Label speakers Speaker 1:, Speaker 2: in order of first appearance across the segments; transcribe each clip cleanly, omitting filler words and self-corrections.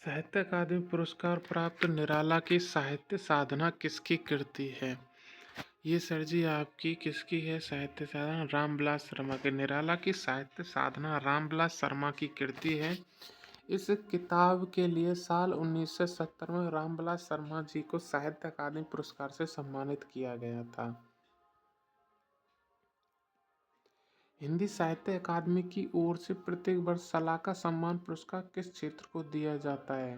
Speaker 1: साहित्य अकादमी पुरस्कार प्राप्त निराला की साहित्य साधना किसकी कृति है? ये सर जी आपकी किसकी है साहित्य साधना? रामविलास शर्मा की। निराला की साहित्य साधना रामविलास शर्मा की कृति है। इस किताब के लिए साल 1970 में रामविलास शर्मा जी को साहित्य अकादमी पुरस्कार से सम्मानित किया गया था। हिंदी साहित्य अकादमी की ओर से प्रत्येक वर्ष सलाका सम्मान पुरस्कार किस क्षेत्र को दिया जाता है?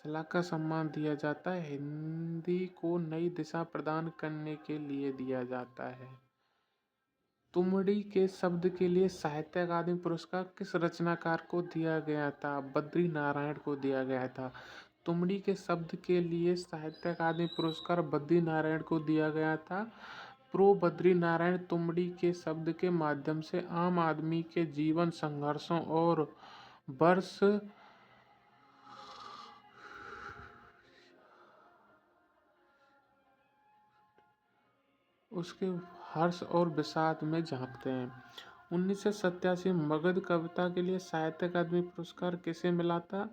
Speaker 1: सलाका सम्मान दिया जाता है हिंदी को नई दिशा प्रदान करने के लिए दिया जाता है। तुमड़ी के शब्द के लिए साहित्य अकादमी पुरस्कार किस रचनाकार को दिया गया था? बद्री नारायण को दिया गया था। तुमड़ी के शब्द के लिए साहित्य अकादमी पुरस्कार बद्री नारायण को दिया गया था। प्रो बद्री नारायण तुमड़ी के शब्द के माध्यम से आम आदमी के जीवन संघर्षों और वर्ष उसके हर्ष और विषाद में झांकते हैं। 1987 मगध कविता के लिए साहित्य अकादमी पुरस्कार किसे मिला था?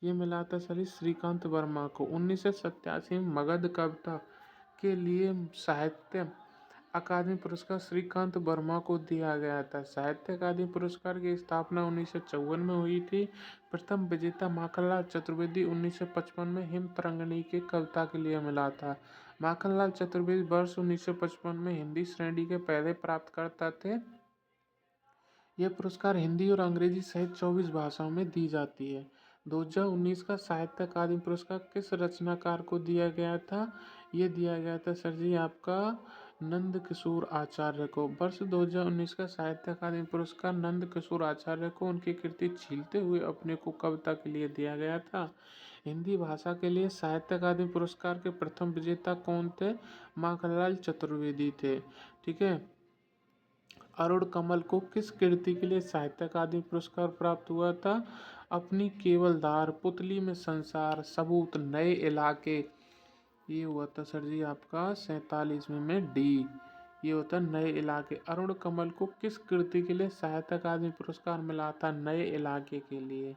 Speaker 1: ये मिला था सर श्रीकांत वर्मा को। 1987 मगध कविता के लिए साहित्य अकादमी पुरस्कार श्रीकांत वर्मा को दिया गया था। साहित्य अकादमी पुरस्कार की स्थापना 1954 में हुई थी। प्रथम विजेता माखनलाल चतुर्वेदी 1955 में हिम तरंगिणी की कविता के लिए मिला था। माखनलाल चतुर्वेदी वर्ष 1955 में हिंदी श्रेणी के पहले प्राप्तकर्ता थे। यह पुरस्कार हिंदी और अंग्रेजी सहित 24 भाषाओं में दी जाती है। 2019 का साहित्य अकादमी पुरस्कार किस रचनाकार को दिया गया था? ये दिया गया था सर जी आपका नंद किशोर आचार्य को। वर्ष 2019 का साहित्य अकादमी पुरस्कार नंद किशोर आचार्य को उनकी कृति छीलते हुए अपने को कविता के लिए दिया गया था। हिंदी भाषा के लिए साहित्य अकादमी पुरस्कार के प्रथम विजेता कौन थे? माखनलाल चतुर्वेदी थे। ठीक है। अरुण कमल को किस कृति के लिए साहित्य अकादमी पुरस्कार प्राप्त हुआ था? अपनी केवलधार, पुतली में संसार, सबूत, नए इलाके। ये हुआ था सर जी आपका 47वें में डी। ये होता है नए इलाके। अरुण कमल को किस कृति के लिए साहित्य अकादमी पुरस्कार मिला था? नए इलाके के लिए।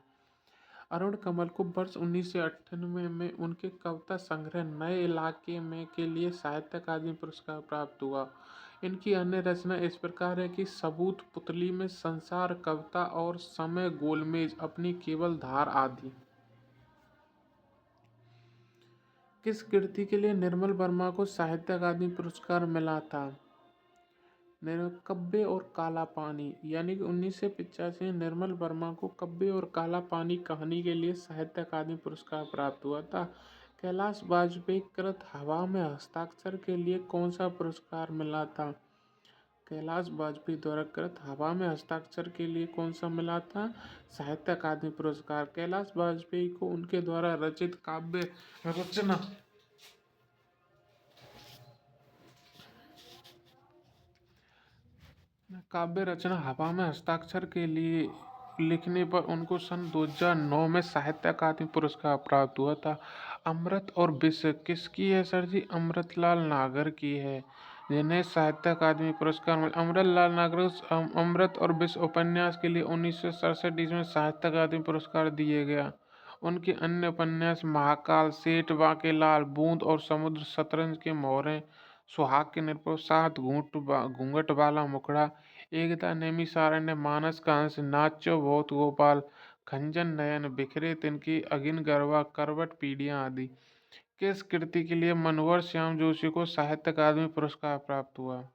Speaker 1: अरुण कमल को वर्ष 1998 में उनके कविता संग्रह नए इलाके में के लिए साहित्य अकादमी पुरस्कार प्राप्त हुआ। इनकी अन्य रचना इस प्रकार है कि सबूत, पुतली में संसार, कविता और समय, गोलमेज, अपनी केवल धार आदि। किस कृति के लिए निर्मल वर्मा को साहित्य अकादमी पुरस्कार मिला था? कब्बे और काला पानी, यानी कि 1985 में निर्मल वर्मा को कब्बे और काला पानी कहानी के लिए साहित्य अकादमी पुरस्कार प्राप्त हुआ था। कैलाश वाजपेयी कृत हवा में हस्ताक्षर के लिए कौन सा पुरस्कार मिला था? कैलाश वाजपेयी द्वारा कृत हवा में हस्ताक्षर के लिए कौन सा मिला था? साहित्य अकादमी पुरस्कार। कैलाश वाजपेयी को उनके द्वारा रचित काव्य रचना हवा में हस्ताक्षर के लिए लिखने पर उनको सन 2009 में साहित्य अकादमी पुरस्कार प्राप्त हुआ था। अमृत और विष किसकी है सर जी? अमृतलाल नागर की है, जिन्हें साहित्य अकादमी पुरस्कार मिला। अमृतलाल नागर अमृत और विष उपन्यास के लिए 1967 में साहित्य अकादमी पुरस्कार दिए गया। उनके अन्य उपन्यास महाकाल, सेठ बांकेलाल, बूंद और समुद्र, शतरंज के मोहरे, सुहाग के निर्भय, सात घूंघट वाला मुखड़ा, एकता नैमिषारण्य, मानस का अंश, नाच्यो बहुत गोपाल, खंजन नयन, बिखरे तिनकी, अगिन गरबा, करवट पीढ़ियां आदि। किस कृति के लिए मनोहर श्याम जोशी को साहित्य अकादमी पुरस्कार प्राप्त हुआ?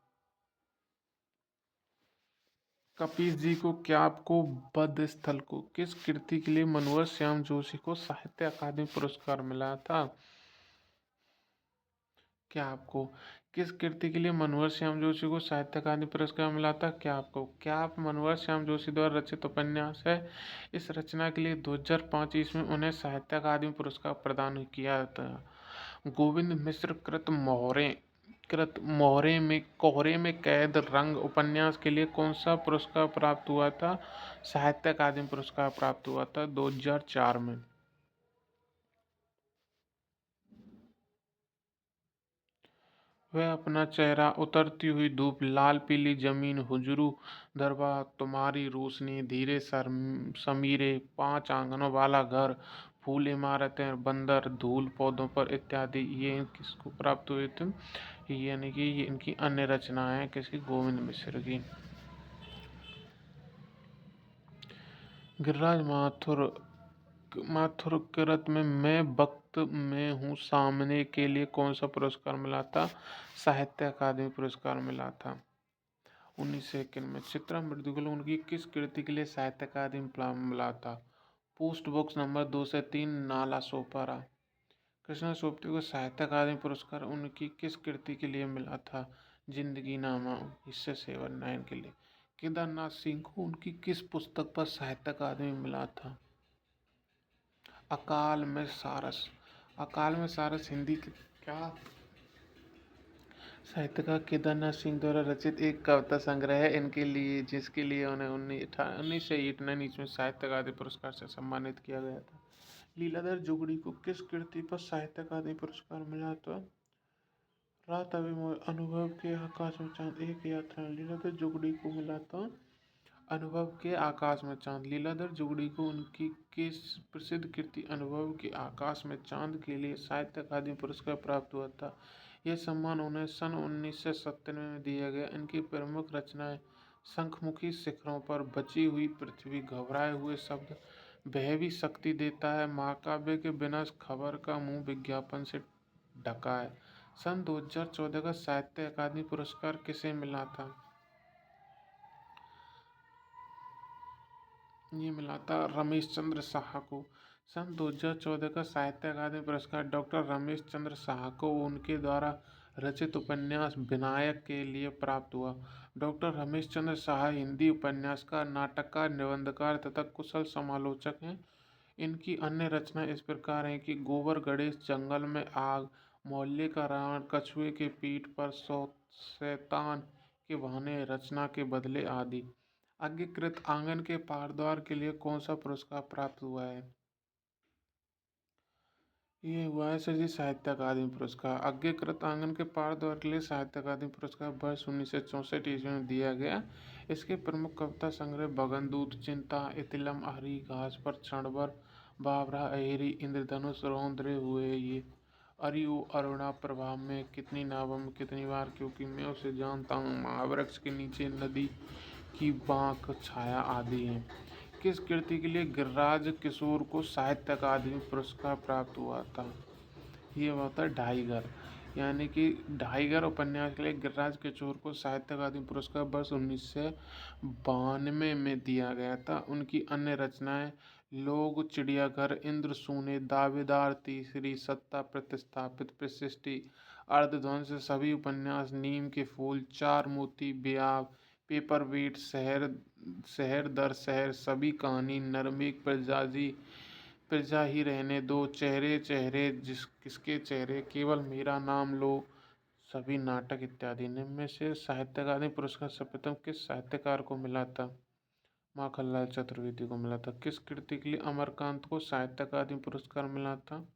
Speaker 1: कपीस जी को, क्या आपको, बद्धस्थल को। किस कृति के लिए मनोहर श्याम जोशी को साहित्य अकादमी पुरस्कार मिला था? क्या आपको, किस कृति के लिए मनोहर श्याम जोशी को साहित्य अकादमी पुरस्कार मिला था? क्या आपको, क्या आप मनोहर श्याम जोशी द्वारा रचित उपन्यास है। इस रचना के लिए 2005 ईस्वी में उन्हें साहित्य अकादमी पुरस्कार प्रदान किया था। गोविंद मिश्र कृत में कोहरे में कैद रंग उपन्यास के लिए कौन सा पुरस्कार प्राप्त हुआ था? साहित्य अकादमी पुरस्कार प्राप्त हुआ था 2004 में। वह अपना चेहरा, उतरती हुई धूप, लाल पीली जमीन, हुजूर दरबार, तुम्हारी रोशनी, धीरे समीरे, 5 आंगनों वाला घर, फूल, इमारतें, बंदर, धूल पौधों पर इत्यादि, ये किसको प्राप्त हुए थे? यानी कि ये इनकी अन्य रचनाएं हैं, किसकी? गोविंद मिश्र की। गिरिराज माथुर माथुरकृत में मैं वक्त में हूँ सामने के लिए कौन सा पुरस्कार मिला था? साहित्य अकादमी पुरस्कार मिला था 1901 में। चित्रा मृदुला उनकी किस कृति के लिए साहित्य अकादमी मिला था? पोस्ट बॉक्स नंबर 2 से 3, नाला सोपारा। कृष्णा सोपती को साहित्य अकादमी पुरस्कार उनकी किस कृति के लिए मिला था? जिंदगी नामा 1979 के लिए। केदारनाथ सिंह को उनकी किस पुस्तक पर साहित्य अकादमी मिला था? अकाल में सारस। अकाल में सारस हिंदी के क्या साहित्यकार केदारनाथ सिंह द्वारा रचित एक कविता संग्रह है, इनके लिए जिसके लिए उन्हें 1989 में साहित्य अकादमी पुरस्कार से सम्मानित किया गया था। लीलाधर जुगड़ी को किस कृति पर साहित्य अकादमी पुरस्कार मिला था? रात अभिमोय, अनुभव के आकाश में चांद, एक यात्रा। लीलाधर जुगड़ी को मिला था अनुभव के आकाश में चांद। लीलाधर जुगड़ी को उनकी किस प्रसिद्ध कृति अनुभव के आकाश में चांद के लिए साहित्य अकादमी पुरस्कार प्राप्त हुआ था? यह सम्मान उन्हें सन 1997 में दिया गया। इनकी प्रमुख रचनाएं शंखमुखी शिखरों पर बची हुई पृथ्वी, घबराए हुए शब्द, वह भी शक्ति देता है, महाकाव्य के बिना खबर का मुंह विज्ञापन से ढका है। सन 2014 का साहित्य अकादमी पुरस्कार किसे मिला था? ये मिला था रमेश चंद्र शाह को। सन 2014 का साहित्य अकादमी पुरस्कार डॉक्टर रमेश चंद्र शाह को उनके द्वारा रचित उपन्यास विनायक के लिए प्राप्त हुआ। डॉक्टर रमेश चंद्र शाह हिंदी उपन्यासकार, नाटककार, निबंधकार तथा कुशल समालोचक हैं। इनकी अन्य रचनाएं इस प्रकार हैं कि गोबर गणेश, जंगल में आग, मोहल्ले का रावण, कछुए के पीठ पर शैतान के बहाने, रचना के बदले आदि। आज्ञाकृत आंगन के पारद्वार के लिए कौन सा पुरस्कार प्राप्त हुआ है? ये हुआ है सर जी साहित्य अकादमी पुरस्कार। आज्ञाकृत आंगन के पारद्वार के लिए साहित्य अकादमी पुरस्कार वर्ष 1964 ईस्वी में दिया गया। इसके प्रमुख कविता संग्रह बगनदूत, चिंता, इतिलम, हरी घास पर क्षणभर, बाबरा, अहेरी, इंद्रधनुष, रौद्र हुए ये, अरि ओ अरुणा, प्रभाव में, कितनी नावों में कितनी बार, क्योंकि मैं उसे जानता हूँ, महावृक्ष के नीचे, नदी की बांक, छाया आदि हैं। किस कृति के लिए गिरिराज किशोर को साहित्य अकादमी पुरस्कार प्राप्त हुआ था? ये हुआ था ढाई घर। यानी कि ढाई घर उपन्यास के लिए गिरिराज किशोर को साहित्य अकादमी पुरस्कार वर्ष 1992 में दिया गया था। उनकी अन्य रचनाएं लोग, चिड़ियाघर, इंद्र सूने, दावेदार, तीसरी, सत्ता, प्रतिस्थापित, प्रशिष्टि, अर्धध्वंस, सभी उपन्यास, नीम के फूल, चार मोती, ब्याह, पेपर वेट, शहर शहर दर शहर, सभी कहानी, नरमेक, प्रजाजी, प्रजा ही रहने दो, चेहरे चेहरे, किसके चेहरे, केवल मेरा नाम लो, सभी नाटक इत्यादि। इनमें में से साहित्य अकादमी पुरस्कार सर्वप्रथम किस साहित्यकार को मिला था? माखनलाल चतुर्वेदी को मिला था। किस कृति के लिए अमरकांत को साहित्य अकादमी पुरस्कार मिला था?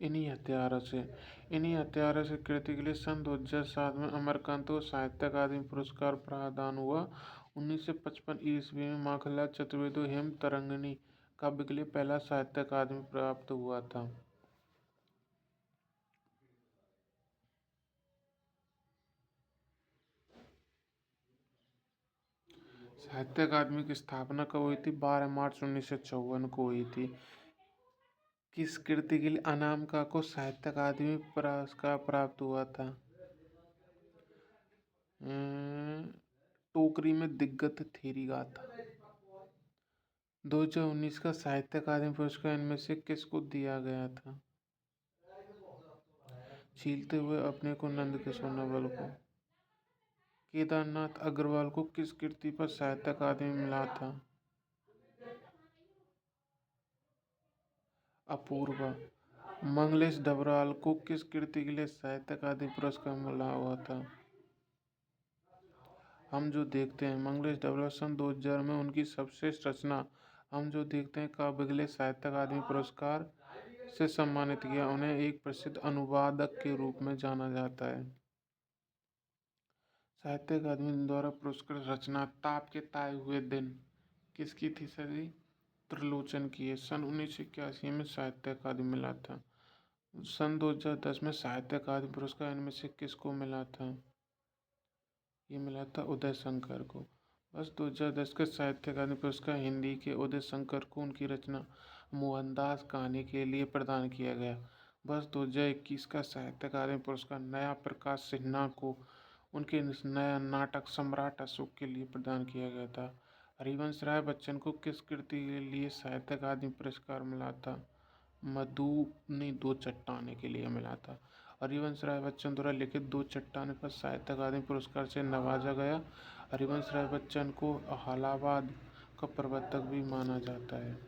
Speaker 1: इन्हीं हथियारों से कृति के लिए सन 2007 में अमरकांत को साहित्य अकादमी पुरस्कार प्रदान हुआ। 1955 ईस्वी में माखनलाल चतुर्वेदी हेम तरंगिणी काव्य के लिए पहला साहित्य अकादमी प्राप्त हुआ था। साहित्य अकादमी की स्थापना कब हुई थी? 12 मार्च 1954 को हुई थी। किस कृति के लिए अनामिका को साहित्य अकादमी पुरस्कार प्राप्त हुआ था? टोकरी में दिग्गत थेरी गाथा। 2019 का साहित्य अकादमी पुरस्कार इनमें से किसको दिया गया था? छीलते हुए अपने को, नंदकिशोर नवल को। केदारनाथ अग्रवाल को किस कृति पर साहित्य अकादमी मिला था? अपूर्वा। मंगलेश डबराल को किस कृति के लिए साहित्य अकादमी पुरस्कार मिला हुआ था? हम जो देखते हैं। मंगलेश डबराल सन 2000 में उनकी सर्वश्रेष्ठ रचना हम जो देखते हैं काव्य के लिए साहित्य अकादमी पुरस्कार से सम्मानित किया। उन्हें एक प्रसिद्ध अनुवादक के रूप में जाना जाता है। साहित्य अकादमी द्वारा पुरस्कृत रचना ताप के ताए हुए दिन किसकी थी सर जी? त्रिलोचन की है। सन 1981 में साहित्य अकादमी मिला था। सन 2010 में साहित्य अकादमी पुरस्कार इनमें से किसको मिला था? ये मिला था उदय शंकर को। बस 2010 के साहित्य अकादमी पुरस्कार हिंदी के उदय शंकर को उनकी रचना मोहनदास कहानी के लिए प्रदान किया गया। बस 2021 का साहित्य अकादमी पुरस्कार नया प्रकाश सिन्हा को उनके नया नाटक सम्राट अशोक के लिए प्रदान किया गया था। हरिवंश राय बच्चन को किस कृति के लिए साहित्य अकादमी पुरस्कार मिला था? मधुबनी दो चट्टाने के लिए मिला था। हरिवंश राय बच्चन द्वारा लिखित दो चट्टाने पर साहित्य अकादमी पुरस्कार से नवाजा गया। हरिवंश राय बच्चन को इलाहाबाद का प्रवर्तक भी माना जाता है।